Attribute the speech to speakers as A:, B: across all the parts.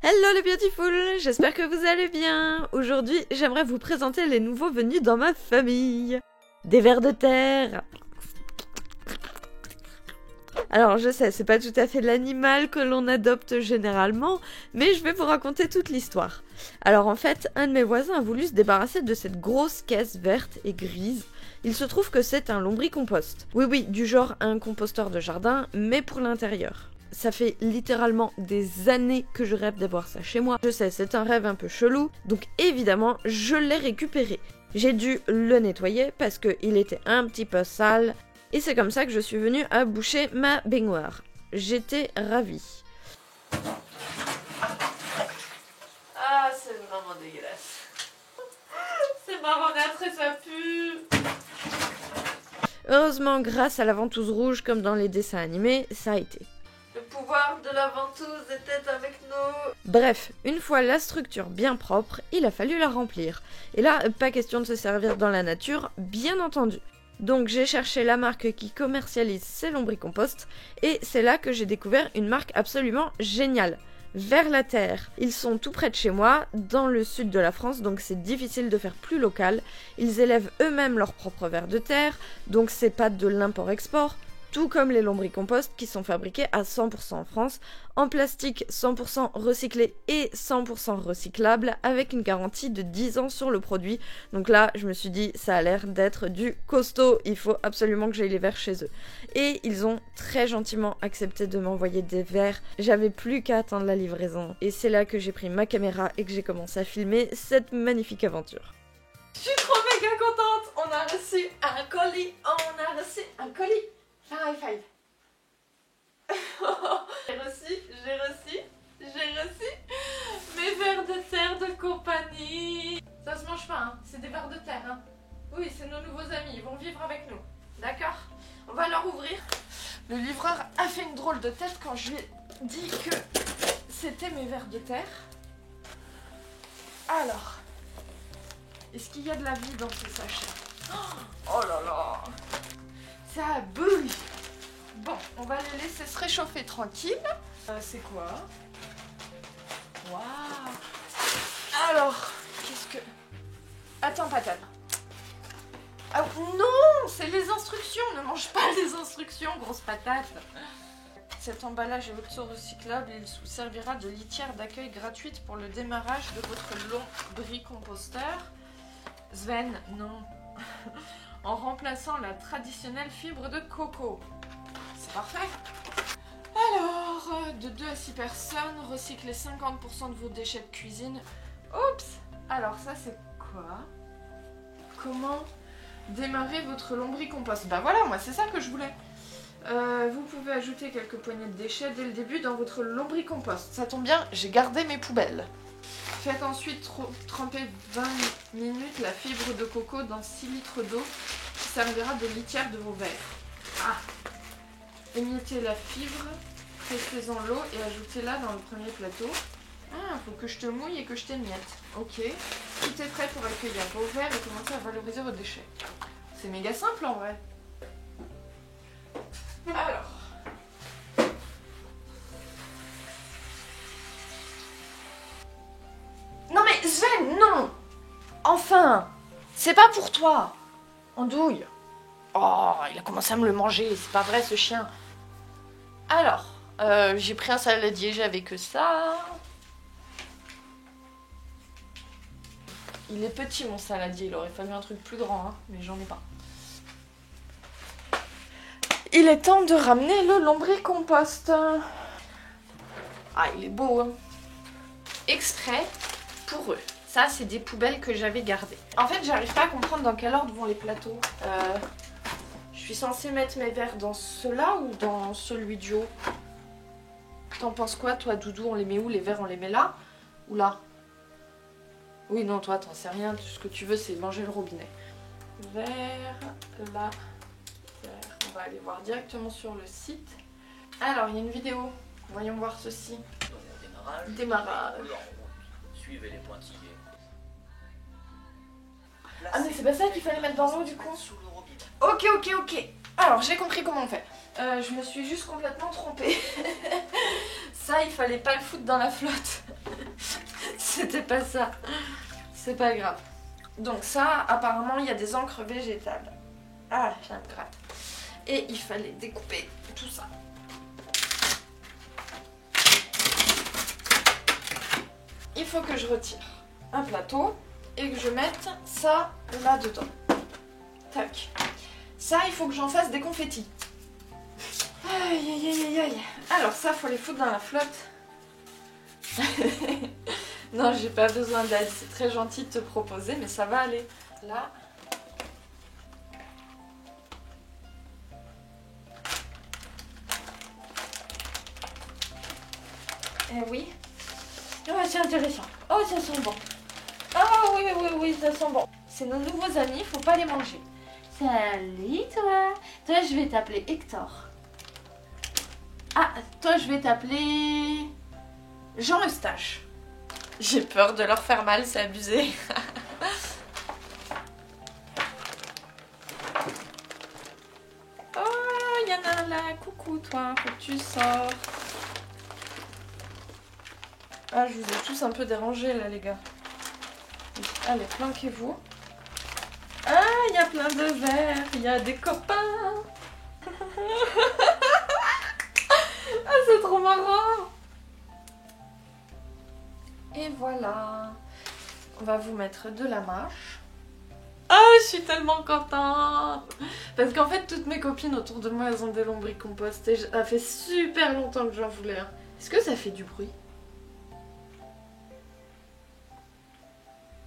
A: Hello les beautiful, j'espère que vous allez bien. Aujourd'hui, j'aimerais vous présenter les nouveaux venus dans ma famille. Des vers de terre. Alors je sais, c'est pas tout à fait l'animal que l'on adopte généralement, mais je vais vous raconter toute l'histoire. Alors en fait, un de mes voisins a voulu se débarrasser de cette grosse caisse verte et grise. Il se trouve que c'est un lombricompost. Oui, du genre un composteur de jardin, mais pour l'intérieur. Ça fait littéralement des années que je rêve d'avoir ça chez moi. Je sais, c'est un rêve un peu chelou, donc évidemment, je l'ai récupéré. J'ai dû le nettoyer parce qu'il était un petit peu sale, et c'est comme ça que je suis venue à boucher ma baignoire. J'étais ravie. Ah, c'est vraiment dégueulasse. C'est marronâtre et ça pue. Heureusement, grâce à la ventouse rouge comme dans les dessins animés, ça a été. Le pouvoir de la ventouse était avec nous. Bref, une fois la structure bien propre, il a fallu la remplir. Et là, pas question de se servir dans la nature, bien entendu. Donc j'ai cherché la marque qui commercialise ces lombricomposts et c'est là que j'ai découvert une marque absolument géniale. Vers la terre. Ils sont tout près de chez moi, dans le sud de la France, donc c'est difficile de faire plus local. Ils élèvent eux-mêmes leurs propres vers de terre, donc c'est pas de l'import-export. Tout comme les lombricomposts qui sont fabriqués à 100% en France, en plastique 100% recyclé et 100% recyclable, avec une garantie de 10 ans sur le produit. Donc là, je me suis dit, ça a l'air d'être du costaud, il faut absolument que j'aille les verres chez eux. Et ils ont très gentiment accepté de m'envoyer des verres, j'avais plus qu'à attendre la livraison. Et c'est là que j'ai pris ma caméra et que j'ai commencé à filmer cette magnifique aventure. Je suis trop méga contente, on a reçu un colis. High five. J'ai reçu mes vers de terre de compagnie. Ça se mange pas, hein. C'est des vers de terre, hein. Oui, c'est nos nouveaux amis, ils vont vivre avec nous. D'accord? On va leur ouvrir. Le livreur a fait une drôle de tête quand je lui ai dit que c'était mes vers de terre. Alors, est-ce qu'il y a de la vie dans ce sachet? Oh là là! Ça bouille. Bon, on va les laisser se réchauffer tranquille. C'est quoi? Waouh! Alors, qu'est-ce que... Attends, patate. Ah non! C'est les instructions! Ne mange pas les instructions, grosse patate! Cet emballage est auto-recyclable et il vous servira de litière d'accueil gratuite pour le démarrage de votre lombricomposteur. Sven, non. En remplaçant la traditionnelle fibre de coco. C'est parfait. Alors, de 2 à 6 personnes, recyclez 50% de vos déchets de cuisine. Oups! Alors ça c'est quoi? Comment démarrer votre lombricompost? Bah voilà, moi c'est ça que je voulais. Vous pouvez ajouter quelques poignées de déchets dès le début dans votre lombricompost. Ça tombe bien, j'ai gardé mes poubelles. Faites ensuite tremper 20 minutes la fibre de coco dans 6 litres d'eau qui servira de litière de vos verres. Ah. Émiettez la fibre, pressez-en l'eau et ajoutez-la dans le premier plateau. Ah, faut que je te mouille et que je t'émiette. Ok. Tout est prêt pour accueillir vos verres et commencer à valoriser vos déchets. C'est méga simple en vrai. Alors. Non mais Sven, non! Enfin! C'est pas pour toi! Andouille! Oh, il a commencé à me le manger, c'est pas vrai ce chien! Alors, j'ai pris un saladier, j'avais que ça. Il est petit mon saladier, il aurait fallu un truc plus grand, hein, mais j'en ai pas. Il est temps de ramener le lombricompost. Ah, il est beau, hein. Extrait pour eux. Ça, c'est des poubelles que j'avais gardées. En fait, j'arrive pas à comprendre dans quel ordre vont les plateaux. Je suis censée mettre mes verres dans ceux-là ou dans celui du haut? T'en penses quoi, toi, Doudou? On les met où? Les verres, on les met là? Ou là? Oui, non, toi, t'en sais rien. Tout ce que tu veux, c'est manger le robinet. Verre, là, verre. On va aller voir directement sur le site. Alors, il y a une vidéo. Voyons voir ceci. Démarrage.
B: Suivez les pointillés.
A: Ah mais c'est pas ça qu'il fallait mettre dans l'eau du coup. Ok. Alors j'ai compris comment on fait. Je me suis juste complètement trompée. Ça il fallait pas le foutre dans la flotte. C'était pas ça. C'est pas grave. Donc ça, apparemment, il y a des encres végétales. Ah, j'ai un gratte. Et il fallait découper tout ça. Il faut que je retire un plateau et que je mette ça là-dedans. Tac. Ça, il faut que j'en fasse des confettis. Aïe, aïe, aïe, aïe, aïe. Alors ça, faut les foutre dans la flotte. Non, j'ai pas besoin d'aide. C'est très gentil de te proposer, mais ça va aller. Là. Eh oui. Oh, c'est intéressant. Oh, ça sent bon. Ah oui, oui, oui, ça sent bon. C'est nos nouveaux amis, faut pas les manger. Salut toi. Toi, je vais t'appeler Hector. Ah, toi, je vais t'appeler Jean Eustache. J'ai peur de leur faire mal, c'est abusé. Oh, il y en a un là. Coucou toi, faut que tu sors. Ah, je vous ai tous un peu dérangés là, les gars. Allez, planquez-vous. Ah, il y a plein de verres, il y a des copains. Ah, c'est trop marrant. Et voilà. On va vous mettre de la mâche. Ah, je suis tellement contente. Parce qu'en fait, toutes mes copines autour de moi, elles ont des lombricompost. Et ça fait super longtemps que j'en voulais un. Est-ce que ça fait du bruit?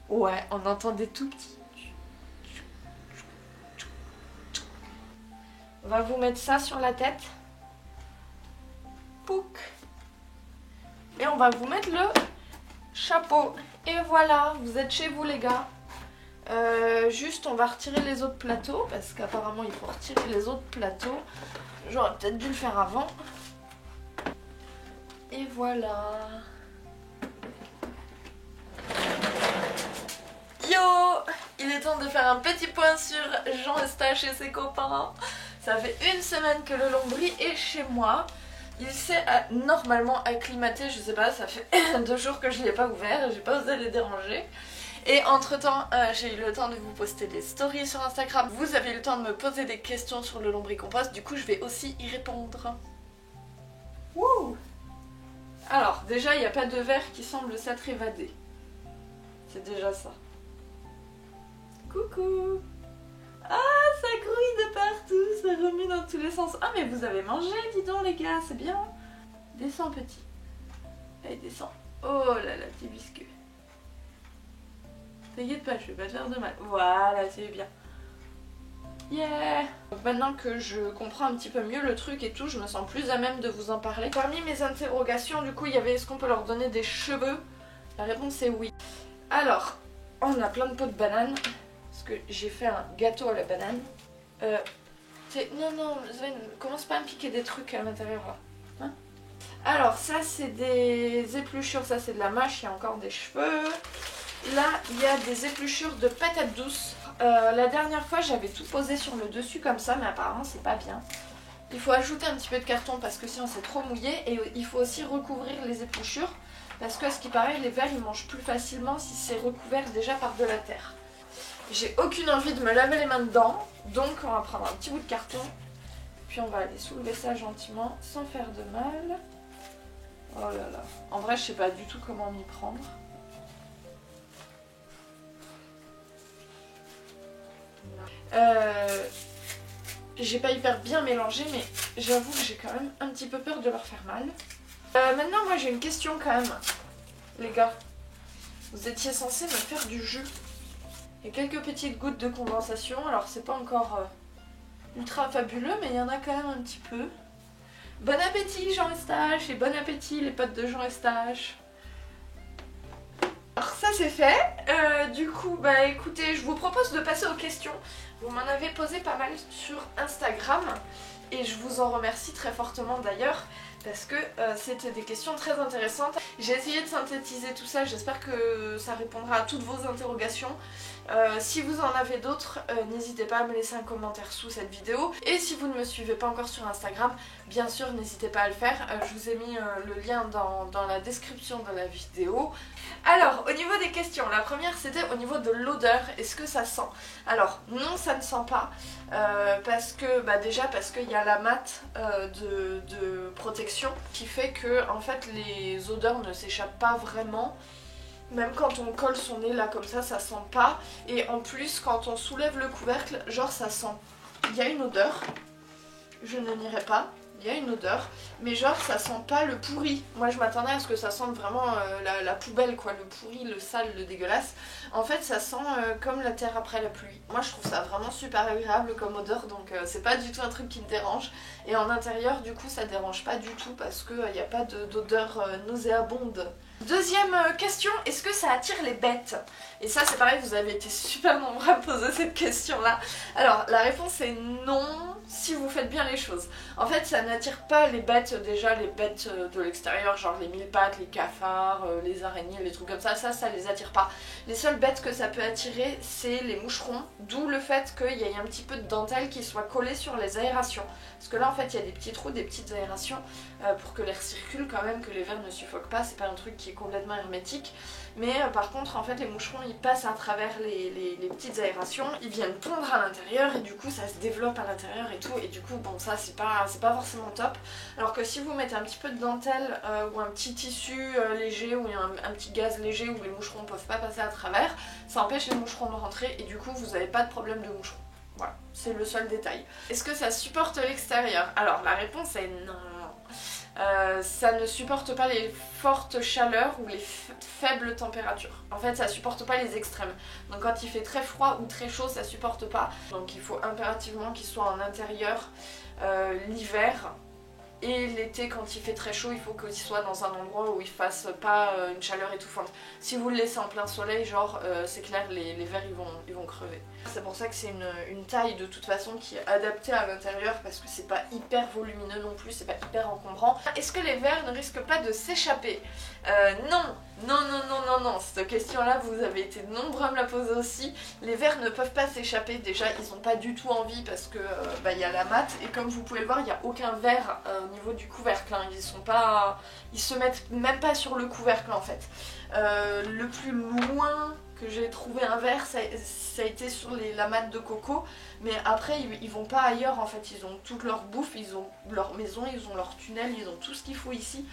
A: Ouais, on entend des tout petits. On va vous mettre ça sur la tête. Pouc. Et on va vous mettre le chapeau. Et voilà, vous êtes chez vous les gars. Juste on va retirer les autres plateaux. Parce qu'apparemment il faut retirer les autres plateaux. J'aurais peut-être dû le faire avant. Et voilà. Yo! Il est temps de faire un petit point sur Jean Eustache et ses copains. Ça fait une semaine que le Lombri est chez moi. Il s'est normalement acclimaté, je sais pas, ça fait 2 jours que je l'ai pas ouvert, j'ai pas osé les déranger. Et entre temps, j'ai eu le temps de vous poster des stories sur Instagram. Vous avez eu le temps de me poser des questions sur le lombricompost, du coup je vais aussi y répondre. Wouh! Alors, déjà il n'y a pas de verre qui semble s'être évadé. C'est déjà ça. Coucou! Ah, ça grouille de partout, ça remue dans tous les sens. Ah, mais vous avez mangé, dis donc les gars, c'est bien. Descends petit. Allez, descends. Oh là là, petit biscuit. T'inquiète pas, je vais pas te faire de mal. Voilà, c'est bien. Yeah! Donc maintenant que je comprends un petit peu mieux le truc et tout, je me sens plus à même de vous en parler. Parmi mes interrogations, du coup, il y avait est-ce qu'on peut leur donner des cheveux? La réponse est oui. Alors, on a plein de pots de bananes. Que j'ai fait un gâteau à la banane. Non, non, Sven, commence pas à me piquer des trucs à l'intérieur là. Hein? Alors, ça c'est des épluchures, ça c'est de la mâche, il y a encore des cheveux. Là, il y a des épluchures de patates douces. La dernière fois, j'avais tout posé sur le dessus comme ça, mais apparemment c'est pas bien. Il faut ajouter un petit peu de carton parce que sinon c'est trop mouillé. Et il faut aussi recouvrir les épluchures parce que, à ce qui paraît, les vers ils mangent plus facilement si c'est recouvert déjà par de la terre. J'ai aucune envie de me laver les mains dedans, donc on va prendre un petit bout de carton, puis on va aller soulever ça gentiment, sans faire de mal. Oh là là, en vrai je sais pas du tout comment m'y prendre. J'ai pas hyper bien mélangé, mais j'avoue que j'ai quand même un petit peu peur de leur faire mal. Maintenant moi j'ai une question quand même, les gars. Vous étiez censés me faire du jus. Il y a quelques petites gouttes de condensation, alors c'est pas encore ultra fabuleux, mais il y en a quand même un petit peu. Bon appétit Jean Eustache et bon appétit les potes de Jean Eustache. Alors ça c'est fait, du coup bah écoutez, je vous propose de passer aux questions. Vous m'en avez posé pas mal sur Instagram et je vous en remercie très fortement d'ailleurs. parce que c'était des questions très intéressantes. J'ai essayé de synthétiser tout ça, j'espère que ça répondra à toutes vos interrogations. Si vous en avez d'autres, n'hésitez pas à me laisser un commentaire sous cette vidéo. Et si vous ne me suivez pas encore sur Instagram, bien sûr n'hésitez pas à le faire. Je vous ai mis le lien dans la description de la vidéo. Alors, au niveau des questions, la première c'était au niveau de l'odeur, est-ce que ça sent? Alors non, ça ne sent pas, parce que déjà parce qu'il y a la mat de protection qui fait que en fait les odeurs ne s'échappent pas vraiment. Même quand on colle son nez là comme ça sent pas. Et en plus quand on soulève le couvercle, genre ça sent. Il y a une odeur, je ne nierai pas, il y a une odeur, mais genre ça sent pas le pourri. Moi je m'attendais à ce que ça sente vraiment la poubelle quoi, le pourri, le sale, le dégueulasse. En fait ça sent comme la terre après la pluie. Moi je trouve ça vraiment super agréable comme odeur, donc c'est pas du tout un truc qui me dérange. Et en intérieur du coup ça dérange pas du tout parce qu'il n'y a pas d'odeur nauséabonde. Deuxième question, est-ce que ça attire les bêtes? Et ça c'est pareil, vous avez été super nombreux à me poser cette question là. Alors la réponse est non, si vous faites bien les choses. En fait ça n'attire pas les bêtes, déjà les bêtes de l'extérieur, genre les mille pattes, les cafards, les araignées, les trucs comme ça les attire pas. Les seules bêtes que ça peut attirer c'est les moucherons, d'où le fait qu'il y ait un petit peu de dentelle qui soit collée sur les aérations. Parce que là en fait il y a des petits trous, des petites aérations pour que l'air circule quand même, que les vers ne suffoquent pas, c'est pas un truc qui est complètement hermétique. Mais par contre en fait les moucherons ils passent à travers les petites aérations, ils viennent pondre à l'intérieur et du coup ça se développe à l'intérieur et tout, et du coup bon ça c'est pas forcément top. Alors que si vous mettez un petit peu de dentelle ou un petit tissu léger ou un petit gaz léger où les moucherons peuvent pas passer à travers, ça empêche les moucherons de rentrer et du coup vous n'avez pas de problème de moucherons. Voilà, c'est le seul détail. Est-ce que ça supporte l'extérieur? Alors la réponse est non. Ça ne supporte pas les fortes chaleurs ou les faibles températures. En fait ça supporte pas les extrêmes. Donc quand il fait très froid ou très chaud ça supporte pas. Donc il faut impérativement qu'il soit en intérieur l'hiver. Et l'été quand il fait très chaud il faut qu'il soit dans un endroit où il fasse pas une chaleur étouffante. Si vous le laissez en plein soleil genre c'est clair les vers ils vont crever. C'est pour ça que c'est une taille de toute façon qui est adaptée à l'intérieur parce que c'est pas hyper volumineux non plus, c'est pas hyper encombrant. Est-ce que les vers ne risquent pas de s'échapper? Non. Cette question là vous avez été nombreux à me la poser aussi. Les vers ne peuvent pas s'échapper, déjà ils ont pas du tout envie parce que y a la mat et comme vous pouvez le voir il n'y a aucun ver au niveau du couvercle, hein. Ils se mettent même pas sur le couvercle en fait. Le plus loin que j'ai trouvé un ver ça a été sur la mat de coco, mais après ils vont pas ailleurs en fait, ils ont toute leur bouffe, ils ont leur maison, ils ont leur tunnel, ils ont tout ce qu'il faut ici.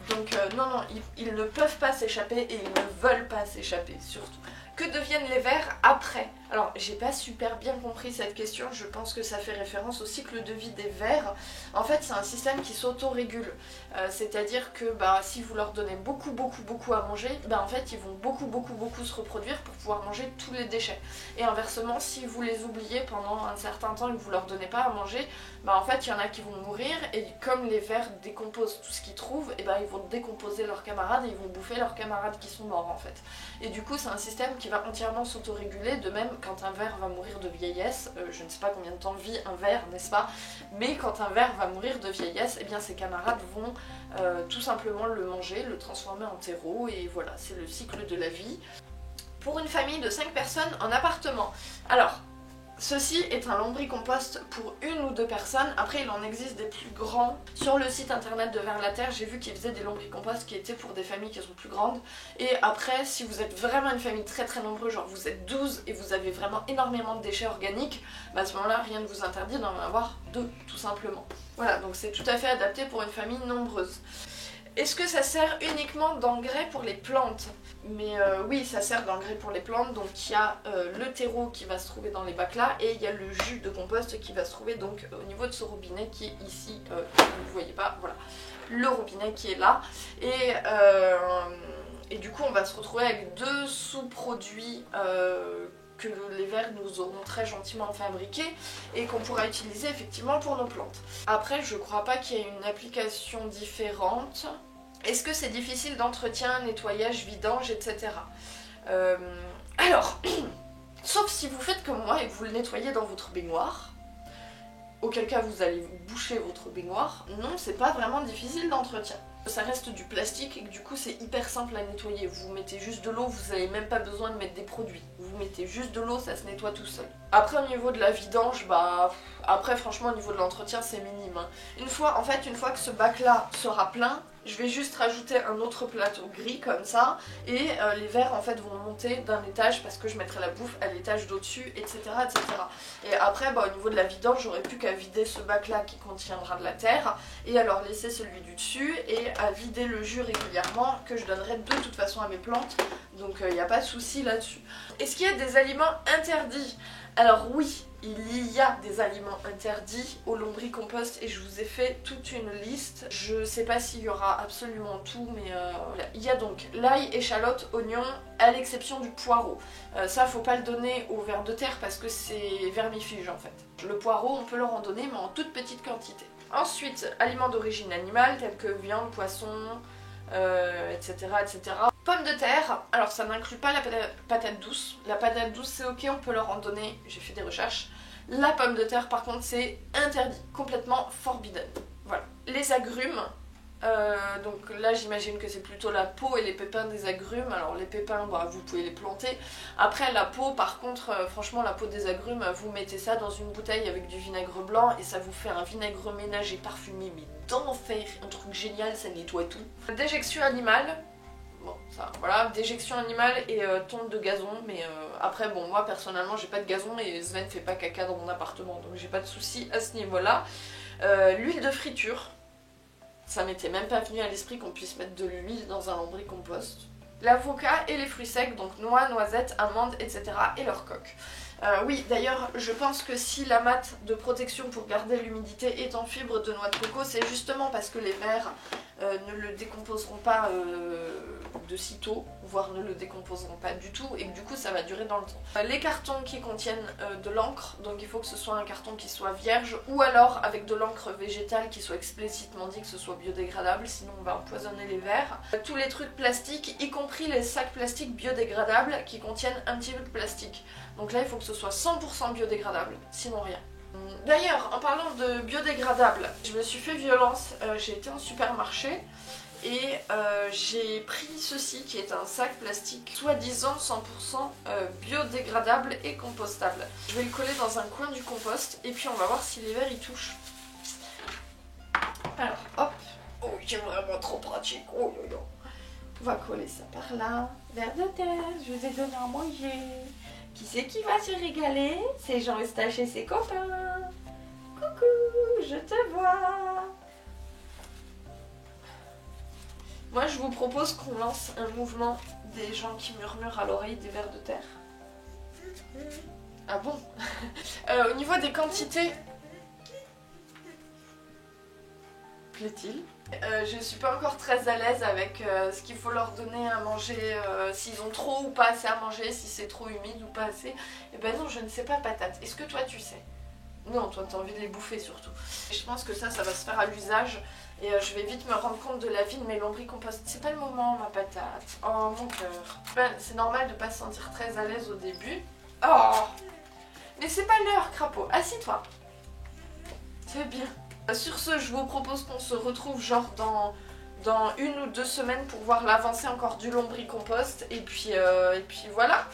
A: Donc non, ils ne peuvent pas s'échapper et ils ne veulent pas s'échapper surtout. Que deviennent les vers après? Alors j'ai pas super bien compris cette question, je pense que ça fait référence au cycle de vie des vers. En fait c'est un système qui s'auto-régule, c'est-à-dire que si vous leur donnez beaucoup à manger, en fait ils vont beaucoup se reproduire pour pouvoir manger tous les déchets. Et inversement si vous les oubliez pendant un certain temps et que vous leur donnez pas à manger, en fait il y en a qui vont mourir et comme les vers décomposent tout ce qu'ils trouvent, et ils vont décomposer leurs camarades et ils vont bouffer leurs camarades qui sont morts en fait. Et du coup c'est un système qui va entièrement s'autoréguler, de même quand un ver va mourir de vieillesse, je ne sais pas combien de temps vit un ver, n'est-ce pas, mais quand un ver va mourir de vieillesse, ses camarades vont tout simplement le manger, le transformer en terreau, et voilà, c'est le cycle de la vie. Pour une famille de 5 personnes en appartement, alors ceci est un lombricompost pour 1 ou 2 personnes, après il en existe des plus grands. Sur le site internet de Vers la Terre, j'ai vu qu'ils faisaient des lombricomposts qui étaient pour des familles qui sont plus grandes. Et après, si vous êtes vraiment une famille très nombreuse, genre vous êtes 12 et vous avez vraiment énormément de déchets organiques, à ce moment-là, rien ne vous interdit d'en avoir 2, tout simplement. Voilà, donc c'est tout à fait adapté pour une famille nombreuse. Est-ce que ça sert uniquement d'engrais pour les plantes? Mais oui, ça sert d'engrais pour les plantes, donc il y a le terreau qui va se trouver dans les bacs là, et il y a le jus de compost qui va se trouver donc au niveau de ce robinet qui est ici, vous ne voyez pas, voilà, le robinet qui est là, et du coup on va se retrouver avec 2 sous-produits que les vers nous auront très gentiment fabriqués et qu'on pourra utiliser effectivement pour nos plantes. Après je crois pas qu'il y ait une application différente. Est-ce que c'est difficile d'entretien, nettoyage, vidange, etc. Alors, sauf si vous faites comme moi et que vous le nettoyez dans votre baignoire, auquel cas vous allez boucher votre baignoire. Non, c'est pas vraiment difficile d'entretien. Ça reste du plastique et que du coup c'est hyper simple à nettoyer. Vous mettez juste de l'eau, vous n'avez même pas besoin de mettre des produits. Vous mettez juste de l'eau, ça se nettoie tout seul. Après au niveau de la vidange, après franchement au niveau de l'entretien c'est minime. Hein. Une fois que ce bac là sera plein, je vais juste rajouter un autre plateau gris comme ça et les verres en fait vont monter d'un étage parce que je mettrai la bouffe à l'étage d'au-dessus, etc., etc. Et après au niveau de la vidange, j'aurai plus qu'à vider ce bac là qui contiendra de la terre et alors laisser celui du dessus et à vider le jus régulièrement que je donnerai de toute façon à mes plantes, donc il n'y a pas de souci là-dessus. Est-ce qu'il y a des aliments interdits? Alors oui, il y a des aliments interdits au lombricompost et je vous ai fait toute une liste. Je sais pas s'il y aura absolument tout, mais voilà. Il y a donc l'ail, échalote, oignon, à l'exception du poireau. Ça, faut pas le donner aux vers de terre parce que c'est vermifuge en fait. Le poireau, on peut leur en donner, mais en toute petite quantité. Ensuite, aliments d'origine animale tels que viande, poisson, etc., etc. Pommes de terre, alors ça n'inclut pas la patate douce. La patate douce c'est ok, on peut leur en donner, j'ai fait des recherches. La pomme de terre par contre c'est interdit, complètement forbidden. Voilà. Les agrumes, donc là j'imagine que c'est plutôt la peau et les pépins des agrumes. Alors les pépins, vous pouvez les planter. Après la peau, par contre, franchement la peau des agrumes, vous mettez ça dans une bouteille avec du vinaigre blanc et ça vous fait un vinaigre ménager parfumé, mais d'enfer, un truc génial, ça nettoie tout. Déjection animale. Bon, ça, voilà, déjection animale et tonte de gazon, mais après, bon, moi personnellement, j'ai pas de gazon et Sven fait pas caca dans mon appartement, donc j'ai pas de soucis à ce niveau-là. L'huile de friture, ça m'était même pas venu à l'esprit qu'on puisse mettre de l'huile dans un lombricompost. L'avocat et les fruits secs, donc noix, noisettes, amandes, etc. et leur coque. Oui, d'ailleurs, je pense que si la mat de protection pour garder l'humidité est en fibre de noix de coco, c'est justement parce que les vers ne le décomposeront pas de sitôt, voire ne le décomposeront pas du tout, et que du coup ça va durer dans le temps. Les cartons qui contiennent de l'encre, donc il faut que ce soit un carton qui soit vierge, ou alors avec de l'encre végétale qui soit explicitement dit que ce soit biodégradable, sinon on va empoisonner les vers. Tous les trucs plastiques, y compris les sacs plastiques biodégradables qui contiennent un petit peu de plastique. Donc là il faut que ce soit 100% biodégradable, sinon rien. D'ailleurs, en parlant de biodégradable, je me suis fait violence, j'ai été en supermarché et j'ai pris ceci qui est un sac plastique soi-disant 100% biodégradable et compostable. Je vais le coller dans un coin du compost et puis on va voir si les vers y touchent. Alors hop, oh c'est vraiment trop pratique, oh yo yo. On va coller ça par là. Vers de terre, je vous ai donné à manger. Qui c'est qui va se régaler? C'est Jean-Eustache et ses copains. Coucou, je te vois. Moi je vous propose qu'on lance un mouvement des gens qui murmurent à l'oreille des vers de terre. Ah bon? Au niveau des quantités... Plaît-il? Je suis pas encore très à l'aise avec ce qu'il faut leur donner à manger, s'ils ont trop ou pas assez à manger, si c'est trop humide ou pas assez. Et ben non, je ne sais pas, patate. Est-ce que toi tu sais? Non, toi t'as envie de les bouffer surtout. Et je pense que ça va se faire à l'usage et je vais vite me rendre compte de la vie de mes lombricompost. C'est pas le moment ma patate. Oh mon cœur. Ben, c'est normal de pas se sentir très à l'aise au début. Oh! Mais c'est pas l'heure, crapaud. Assis-toi. C'est bien. Sur ce, je vous propose qu'on se retrouve genre dans 1 ou 2 semaines pour voir l'avancée encore du lombricompost et puis voilà.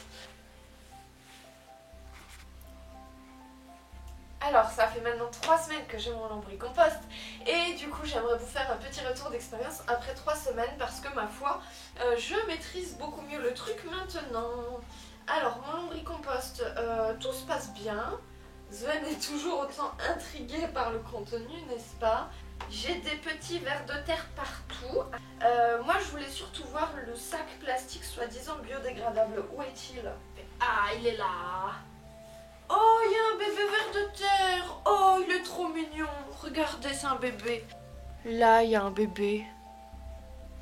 A: Alors ça fait maintenant 3 semaines que j'ai mon lombricompost et du coup j'aimerais vous faire un petit retour d'expérience après 3 semaines parce que ma foi je maîtrise beaucoup mieux le truc maintenant. Alors mon lombricompost, tout se passe bien. Sven est toujours autant intrigué par le contenu, n'est-ce pas? J'ai des petits vers de terre partout. Moi je voulais surtout voir le sac plastique soi-disant biodégradable. Où est-il? Ah, il est là. Oh, il y a un bébé ver de terre. Oh, il est trop mignon. Regardez, c'est un bébé. Là, il y a un bébé.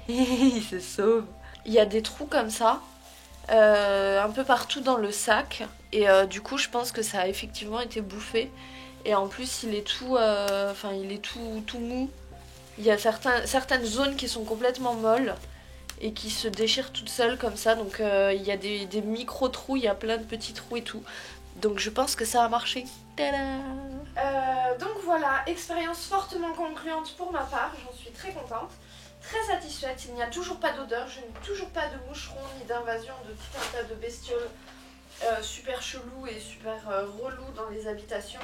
A: Il se sauve. Il y a des trous comme ça. Un peu partout dans le sac et du coup je pense que ça a effectivement été bouffé et en plus il est tout il est tout mou. Il y a certaines zones qui sont complètement molles et qui se déchirent toutes seules comme ça, donc il y a des micro trous, il y a plein de petits trous et tout,
C: Donc je pense que ça a marché. Tada!
A: Donc voilà, expérience fortement concluante pour ma part, j'en suis très contente, très satisfaite. Il n'y a toujours pas d'odeur, je n'ai toujours pas de moucherons ni d'invasion de tout un tas de bestioles super chelous et super relous dans les habitations.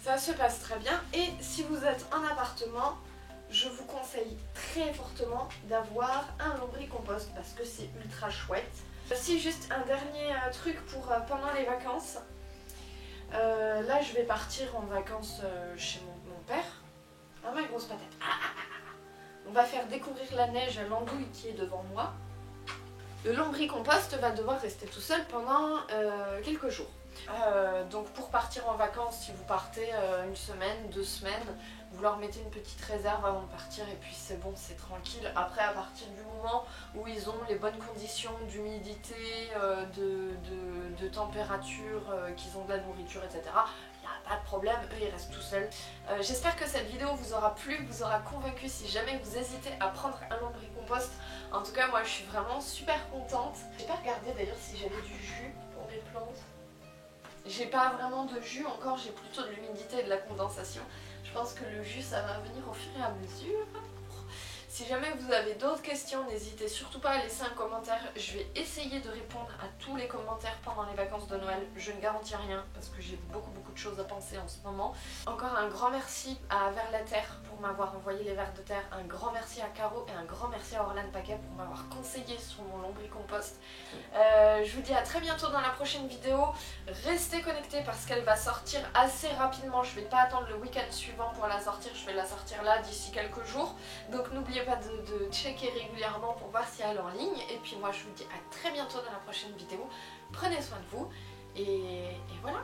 A: Ça se passe très bien et si vous êtes en appartement, je vous conseille très fortement d'avoir un lombricompost parce que c'est ultra chouette. Aussi juste un dernier truc pour pendant les vacances. Là je vais partir en vacances chez mon père. Ah ma grosse patate. On va faire découvrir la neige à l'andouille qui est devant moi. Le lombricompost va devoir rester tout seul pendant quelques jours. Donc pour partir en vacances, si vous partez une semaine, 2 semaines, vous leur mettez une petite réserve avant de partir et puis c'est bon, c'est tranquille. Après à partir du moment où ils ont les bonnes conditions d'humidité, de température, qu'ils ont de la nourriture, etc. Il n'y a pas de problème, eux ils restent tout seuls. J'espère que cette vidéo vous aura plu, vous aura convaincu si jamais vous hésitez à prendre un lombricompost. En tout cas moi je suis vraiment super contente. J'ai pas regardé d'ailleurs si j'avais du jus pour mes plantes. J'ai pas vraiment de jus encore, j'ai plutôt de l'humidité et de la condensation. Je pense que le jus ça va venir au fur et à mesure. Si jamais vous avez d'autres questions, n'hésitez surtout pas à laisser un commentaire. Je vais essayer de répondre à tous les commentaires pendant les vacances de Noël. Je ne garantis rien parce que j'ai beaucoup de choses à penser en ce moment. Encore un grand merci à Vers la Terre pour m'avoir envoyé les vers de terre. Un grand merci à Caro et un grand merci à Orlane Paquet pour m'avoir conseillé sur mon lombricompost. Je vous dis à très bientôt dans la prochaine vidéo. Restez connectés parce qu'elle va sortir assez rapidement. Je ne vais pas attendre le week-end suivant pour la sortir. Je vais la sortir là d'ici quelques jours. Donc n'oubliez pas de checker régulièrement pour voir si elle est en ligne. Et puis moi je vous dis à très bientôt dans la prochaine vidéo. Prenez soin de vous et voilà.